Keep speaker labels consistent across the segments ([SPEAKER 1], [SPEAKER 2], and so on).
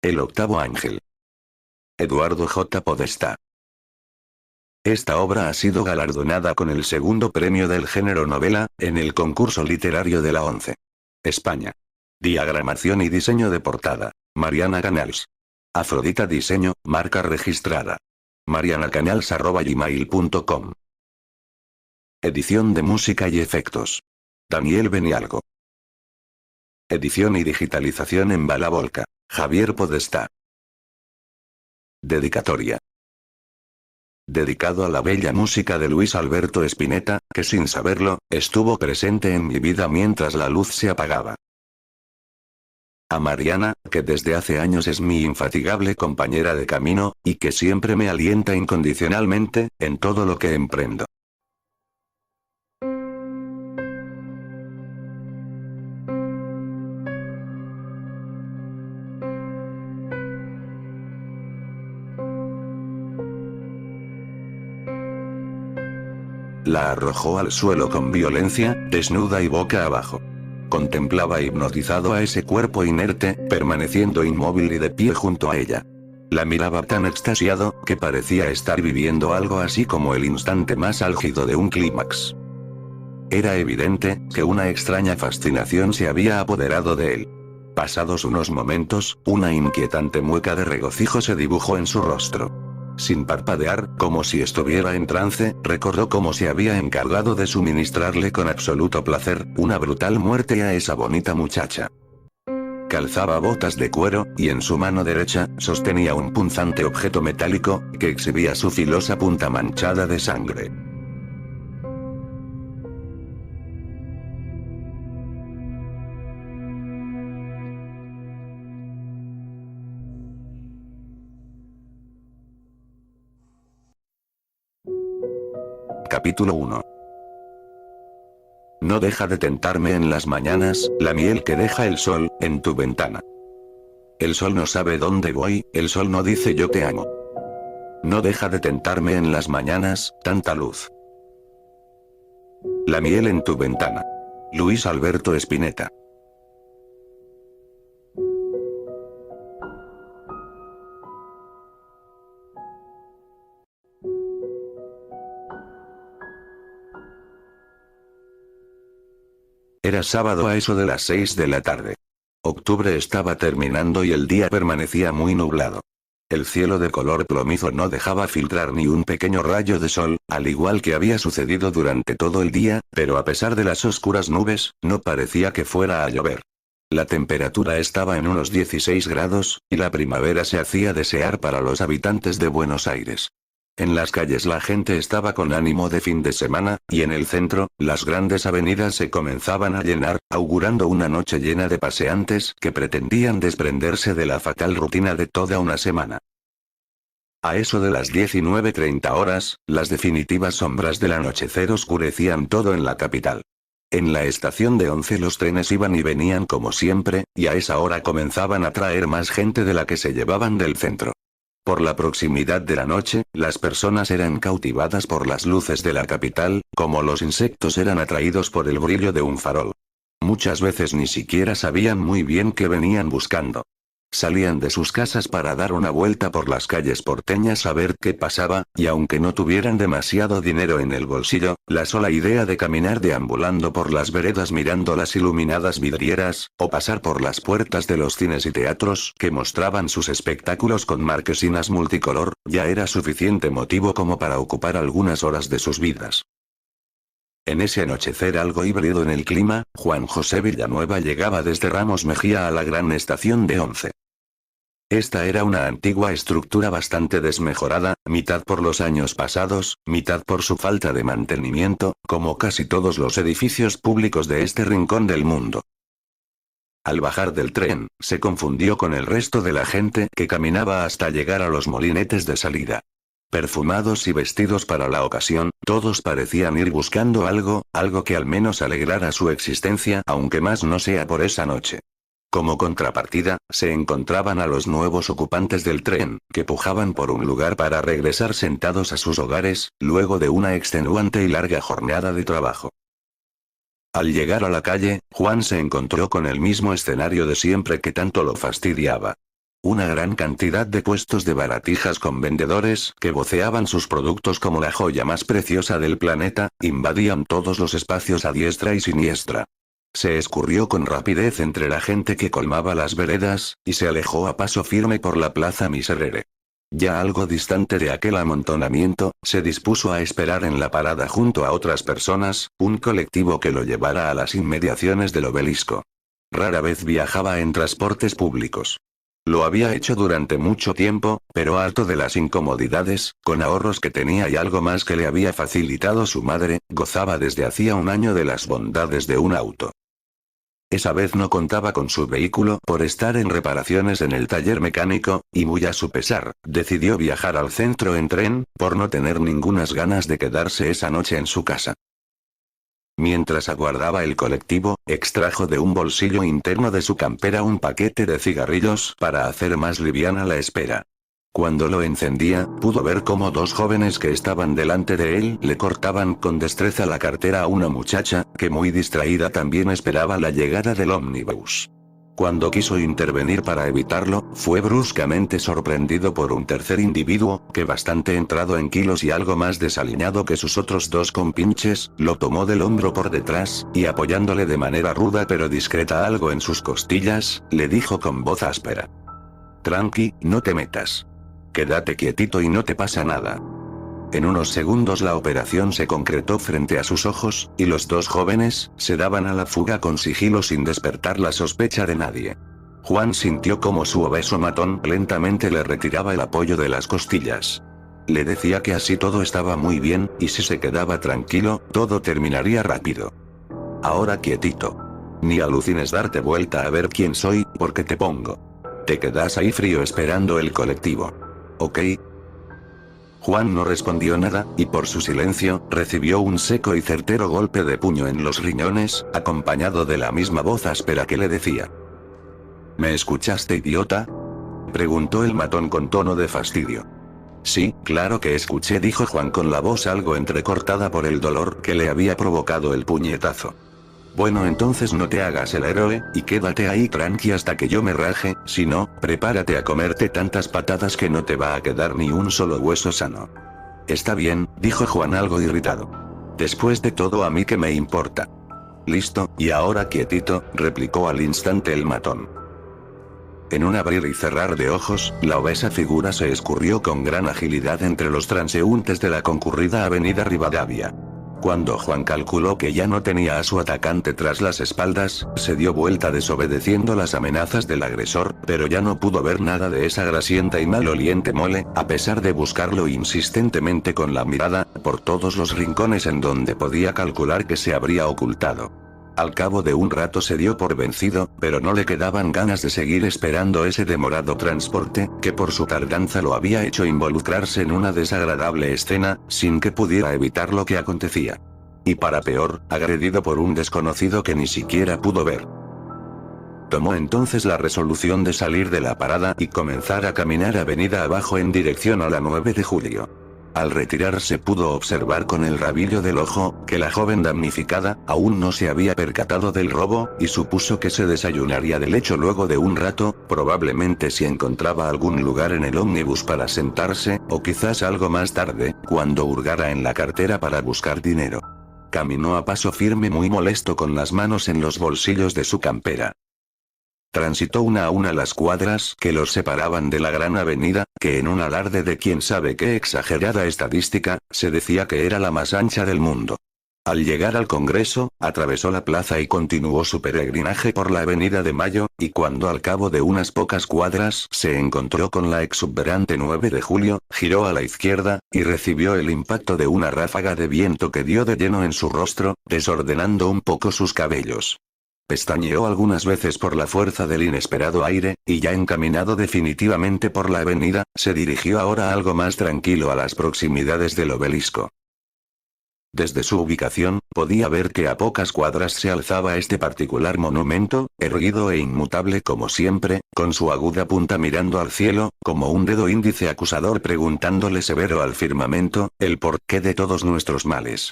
[SPEAKER 1] El octavo ángel. Eduardo J. Podestá. Esta obra ha sido galardonada con el segundo premio del género novela, en el concurso literario de la ONCE. España. Diagramación y diseño de portada. Mariana Canals. Afrodita Diseño, marca registrada. marianacanals@gmail.com. Edición de música y efectos. Daniel Benialgo. Edición y digitalización en Balabolca. Javier Podestá. Dedicatoria. Dedicado a la bella música de Luis Alberto Spinetta, que sin saberlo, estuvo presente en mi vida mientras la luz se apagaba. A Mariana, que desde hace años es mi infatigable compañera de camino, y que siempre me alienta incondicionalmente, en todo lo que emprendo. La arrojó al suelo con violencia, desnuda y boca abajo. Contemplaba hipnotizado a ese cuerpo inerte, permaneciendo inmóvil y de pie junto a ella. La miraba tan extasiado, que parecía estar viviendo algo así como el instante más álgido de un clímax. Era evidente, que una extraña fascinación se había apoderado de él. Pasados unos momentos, una inquietante mueca de regocijo se dibujó en su rostro. Sin parpadear, como si estuviera en trance, recordó cómo se había encargado de suministrarle con absoluto placer, una brutal muerte a esa bonita muchacha. Calzaba botas de cuero, y en su mano derecha, sostenía un punzante objeto metálico, que exhibía su filosa punta manchada de sangre. Capítulo 1. No deja de tentarme en las mañanas, la miel que deja el sol, en tu ventana. El sol no sabe dónde voy, el sol no dice yo te amo. No deja de tentarme en las mañanas, tanta luz. La miel en tu ventana. Luis Alberto Spinetta. Era sábado a eso de las 6 de la tarde. Octubre estaba terminando y el día permanecía muy nublado. El cielo de color plomizo no dejaba filtrar ni un pequeño rayo de sol, al igual que había sucedido durante todo el día, pero a pesar de las oscuras nubes, no parecía que fuera a llover. La temperatura estaba en unos 16 grados, y la primavera se hacía desear para los habitantes de Buenos Aires. En las calles la gente estaba con ánimo de fin de semana, y en el centro, las grandes avenidas se comenzaban a llenar, augurando una noche llena de paseantes que pretendían desprenderse de la fatal rutina de toda una semana. A eso de las 19:30 horas, las definitivas sombras del anochecer oscurecían todo en la capital. En la estación de Once los trenes iban y venían como siempre, y a esa hora comenzaban a traer más gente de la que se llevaban del centro. Por la proximidad de la noche, las personas eran cautivadas por las luces de la capital, como los insectos eran atraídos por el brillo de un farol. Muchas veces ni siquiera sabían muy bien qué venían buscando. Salían de sus casas para dar una vuelta por las calles porteñas a ver qué pasaba, y aunque no tuvieran demasiado dinero en el bolsillo, la sola idea de caminar deambulando por las veredas mirando las iluminadas vidrieras, o pasar por las puertas de los cines y teatros que mostraban sus espectáculos con marquesinas multicolor, ya era suficiente motivo como para ocupar algunas horas de sus vidas. En ese anochecer algo híbrido en el clima, Juan José Villanueva llegaba desde Ramos Mejía a la gran estación de Once. Esta era una antigua estructura bastante desmejorada, mitad por los años pasados, mitad por su falta de mantenimiento, como casi todos los edificios públicos de este rincón del mundo. Al bajar del tren, se confundió con el resto de la gente que caminaba hasta llegar a los molinetes de salida. Perfumados y vestidos para la ocasión, todos parecían ir buscando algo que al menos alegrara su existencia, aunque más no sea por esa noche. Como contrapartida, se encontraban a los nuevos ocupantes del tren, que pujaban por un lugar para regresar sentados a sus hogares, luego de una extenuante y larga jornada de trabajo. Al llegar a la calle, Juan se encontró con el mismo escenario de siempre que tanto lo fastidiaba. Una gran cantidad de puestos de baratijas con vendedores que voceaban sus productos como la joya más preciosa del planeta, invadían todos los espacios a diestra y siniestra. Se escurrió con rapidez entre la gente que colmaba las veredas, y se alejó a paso firme por la plaza Miserere. Ya algo distante de aquel amontonamiento, se dispuso a esperar en la parada junto a otras personas, un colectivo que lo llevara a las inmediaciones del obelisco. Rara vez viajaba en transportes públicos. Lo había hecho durante mucho tiempo, pero harto de las incomodidades, con ahorros que tenía y algo más que le había facilitado su madre, gozaba desde hacía un año de las bondades de un auto. Esa vez no contaba con su vehículo por estar en reparaciones en el taller mecánico, y muy a su pesar, decidió viajar al centro en tren, por no tener ningunas ganas de quedarse esa noche en su casa. Mientras aguardaba el colectivo, extrajo de un bolsillo interno de su campera un paquete de cigarrillos para hacer más liviana la espera. Cuando lo encendía, pudo ver cómo dos jóvenes que estaban delante de él le cortaban con destreza la cartera a una muchacha, que muy distraída también esperaba la llegada del ómnibus. Cuando quiso intervenir para evitarlo, fue bruscamente sorprendido por un tercer individuo, que bastante entrado en kilos y algo más desaliñado que sus otros dos compinches, lo tomó del hombro por detrás, y apoyándole de manera ruda pero discreta algo en sus costillas, le dijo con voz áspera: «Tranqui, no te metas. Quédate quietito y no te pasa nada». En unos segundos la operación se concretó frente a sus ojos, y los dos jóvenes se daban a la fuga con sigilo sin despertar la sospecha de nadie. Juan sintió como su obeso matón lentamente le retiraba el apoyo de las costillas. Le decía que así todo estaba muy bien, y si se quedaba tranquilo, todo terminaría rápido. «Ahora quietito. Ni alucines darte vuelta a ver quién soy, porque te pongo. Te quedas ahí frío esperando el colectivo. ¿Ok?». Juan no respondió nada, y por su silencio, recibió un seco y certero golpe de puño en los riñones, acompañado de la misma voz áspera que le decía: «¿Me escuchaste, idiota?», preguntó el matón con tono de fastidio. «Sí, claro que escuché», dijo Juan con la voz algo entrecortada por el dolor que le había provocado el puñetazo. «Bueno, entonces no te hagas el héroe, y quédate ahí tranqui hasta que yo me raje, si no, prepárate a comerte tantas patadas que no te va a quedar ni un solo hueso sano». «Está bien», dijo Juan algo irritado. «Después de todo, ¿a mí qué me importa?». «Listo, y ahora quietito», replicó al instante el matón. En un abrir y cerrar de ojos, la obesa figura se escurrió con gran agilidad entre los transeúntes de la concurrida avenida Rivadavia. Cuando Juan calculó que ya no tenía a su atacante tras las espaldas, se dio vuelta desobedeciendo las amenazas del agresor, pero ya no pudo ver nada de esa grasienta y maloliente mole, a pesar de buscarlo insistentemente con la mirada, por todos los rincones en donde podía calcular que se habría ocultado. Al cabo de un rato se dio por vencido, pero no le quedaban ganas de seguir esperando ese demorado transporte, que por su tardanza lo había hecho involucrarse en una desagradable escena, sin que pudiera evitar lo que acontecía. Y para peor, agredido por un desconocido que ni siquiera pudo ver. Tomó entonces la resolución de salir de la parada y comenzar a caminar avenida abajo en dirección a la 9 de julio. Al retirarse pudo observar con el rabillo del ojo, que la joven damnificada, aún no se había percatado del robo, y supuso que se desayunaría del hecho luego de un rato, probablemente si encontraba algún lugar en el ómnibus para sentarse, o quizás algo más tarde, cuando hurgara en la cartera para buscar dinero. Caminó a paso firme muy molesto con las manos en los bolsillos de su campera. Transitó una a una las cuadras que los separaban de la gran avenida, que en un alarde de quién sabe qué exagerada estadística, se decía que era la más ancha del mundo. Al llegar al Congreso, atravesó la plaza y continuó su peregrinaje por la avenida de Mayo, y cuando al cabo de unas pocas cuadras se encontró con la exuberante 9 de julio, giró a la izquierda, y recibió el impacto de una ráfaga de viento que dio de lleno en su rostro, desordenando un poco sus cabellos. Pestañeó algunas veces por la fuerza del inesperado aire, y ya encaminado definitivamente por la avenida, se dirigió ahora algo más tranquilo a las proximidades del obelisco. Desde su ubicación, podía ver que a pocas cuadras se alzaba este particular monumento, erguido e inmutable como siempre, con su aguda punta mirando al cielo, como un dedo índice acusador preguntándole severo al firmamento, el porqué de todos nuestros males.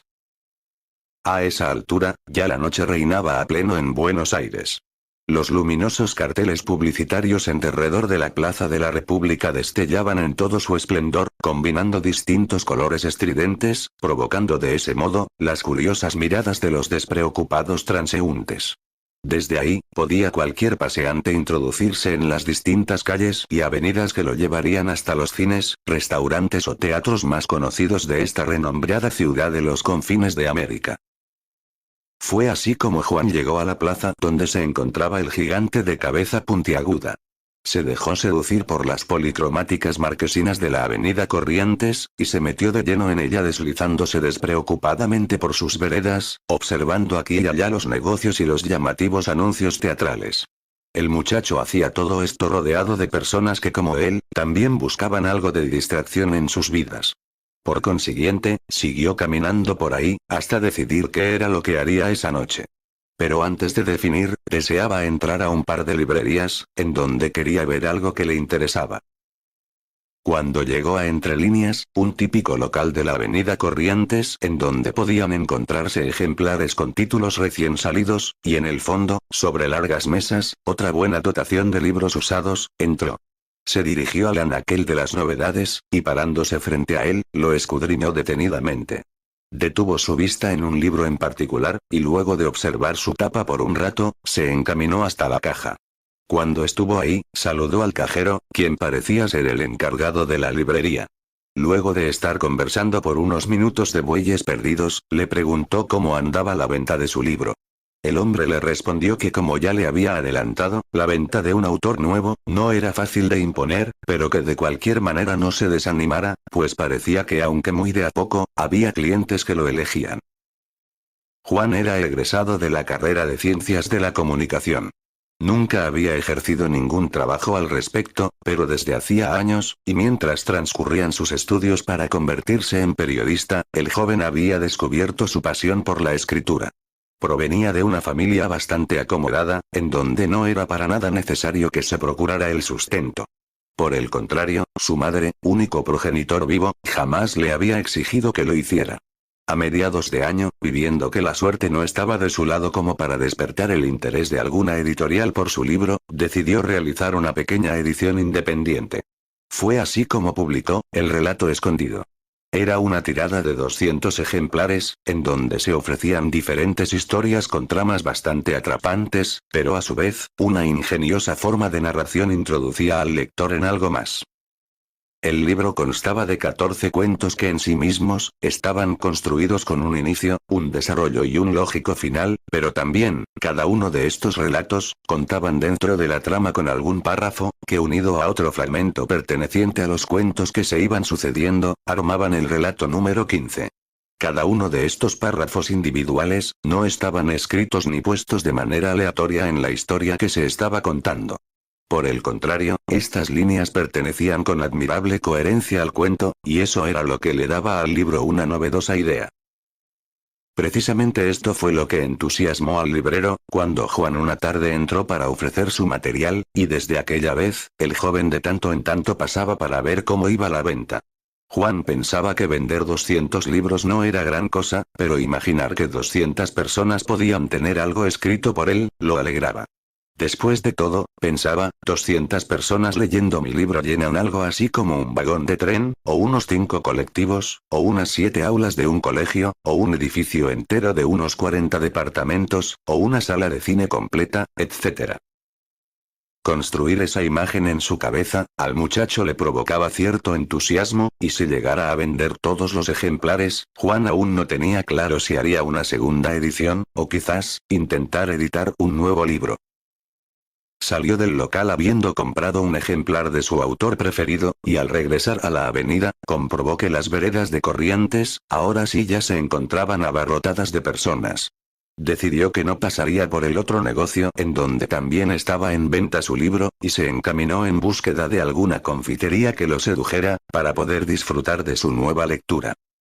[SPEAKER 1] A esa altura, ya la noche reinaba a pleno en Buenos Aires. Los luminosos carteles publicitarios en derredor de la Plaza de la República destellaban en todo su esplendor, combinando distintos colores estridentes, provocando de ese modo, las curiosas miradas de los despreocupados transeúntes. Desde ahí, podía cualquier paseante introducirse en las distintas calles y avenidas que lo llevarían hasta los cines, restaurantes o teatros más conocidos de esta renombrada ciudad de los confines de América. Fue así como Juan llegó a la plaza donde se encontraba el gigante de cabeza puntiaguda. Se dejó seducir por las policromáticas marquesinas de la avenida Corrientes, y se metió de lleno en ella deslizándose despreocupadamente por sus veredas, observando aquí y allá los negocios y los llamativos anuncios teatrales. El muchacho hacía todo esto rodeado de personas que como él, también buscaban algo de distracción en sus vidas. Por consiguiente, siguió caminando por ahí, hasta decidir qué era lo que haría esa noche. Pero antes de definir, deseaba entrar a un par de librerías, en donde quería ver algo que le interesaba. Cuando llegó a Entre Líneas, un típico local de la avenida Corrientes, en donde podían encontrarse ejemplares con títulos recién salidos, y en el fondo, sobre largas mesas, otra buena dotación de libros usados, entró. Se dirigió al anaquel de las novedades, y parándose frente a él, lo escudriñó detenidamente. Detuvo su vista en un libro en particular, y luego de observar su tapa por un rato, se encaminó hasta la caja. Cuando estuvo ahí, saludó al cajero, quien parecía ser el encargado de la librería. Luego de estar conversando por unos minutos de bueyes perdidos, le preguntó cómo andaba la venta de su libro. El hombre le respondió que como ya le había adelantado, la venta de un autor nuevo, no era fácil de imponer, pero que de cualquier manera no se desanimara, pues parecía que aunque muy de a poco, había clientes que lo elegían. Juan era egresado de la carrera de Ciencias de la Comunicación. Nunca había ejercido ningún trabajo al respecto, pero desde hacía años, y mientras transcurrían sus estudios para convertirse en periodista, el joven había descubierto su pasión por la escritura. Provenía de una familia bastante acomodada, en donde no era para nada necesario que se procurara el sustento. Por el contrario, su madre, único progenitor vivo, jamás le había exigido que lo hiciera. A mediados de año, viendo que la suerte no estaba de su lado como para despertar el interés de alguna editorial por su libro, decidió realizar una pequeña edición independiente. Fue así como publicó El relato escondido. Era una tirada de 200 ejemplares, en donde se ofrecían diferentes historias con tramas bastante atrapantes, pero a su vez, una ingeniosa forma de narración introducía al lector en algo más. El libro constaba de 14 cuentos que en sí mismos, estaban construidos con un inicio, un desarrollo y un lógico final, pero también, cada uno de estos relatos, contaban dentro de la trama con algún párrafo, que unido a otro fragmento perteneciente a los cuentos que se iban sucediendo, armaban el relato número 15. Cada uno de estos párrafos individuales, no estaban escritos ni puestos de manera aleatoria en la historia que se estaba contando. Por el contrario, estas líneas pertenecían con admirable coherencia al cuento, y eso era lo que le daba al libro una novedosa idea. Precisamente esto fue lo que entusiasmó al librero, cuando Juan una tarde entró para ofrecer su material, y desde aquella vez, el joven de tanto en tanto pasaba para ver cómo iba la venta. Juan pensaba que vender 200 libros no era gran cosa, pero imaginar que 200 personas podían tener algo escrito por él, lo alegraba. Después de todo, pensaba, 200 personas leyendo mi libro llenan algo así como un vagón de tren, o unos 5 colectivos, o unas 7 aulas de un colegio, o un edificio entero de unos 40 departamentos, o una sala de cine completa, etc. Construir esa imagen en su cabeza, al muchacho le provocaba cierto entusiasmo, y si llegara a vender todos los ejemplares, Juan aún no tenía claro si haría una segunda edición, o quizás, intentar editar un nuevo libro. Salió del local habiendo comprado un ejemplar de su autor preferido, y al regresar a la avenida, comprobó que las veredas de Corrientes, ahora sí ya se encontraban abarrotadas de personas. Decidió que no pasaría por el otro negocio en donde también estaba en venta su libro, y se encaminó en búsqueda de alguna confitería que lo sedujera, para poder disfrutar de su nueva lectura.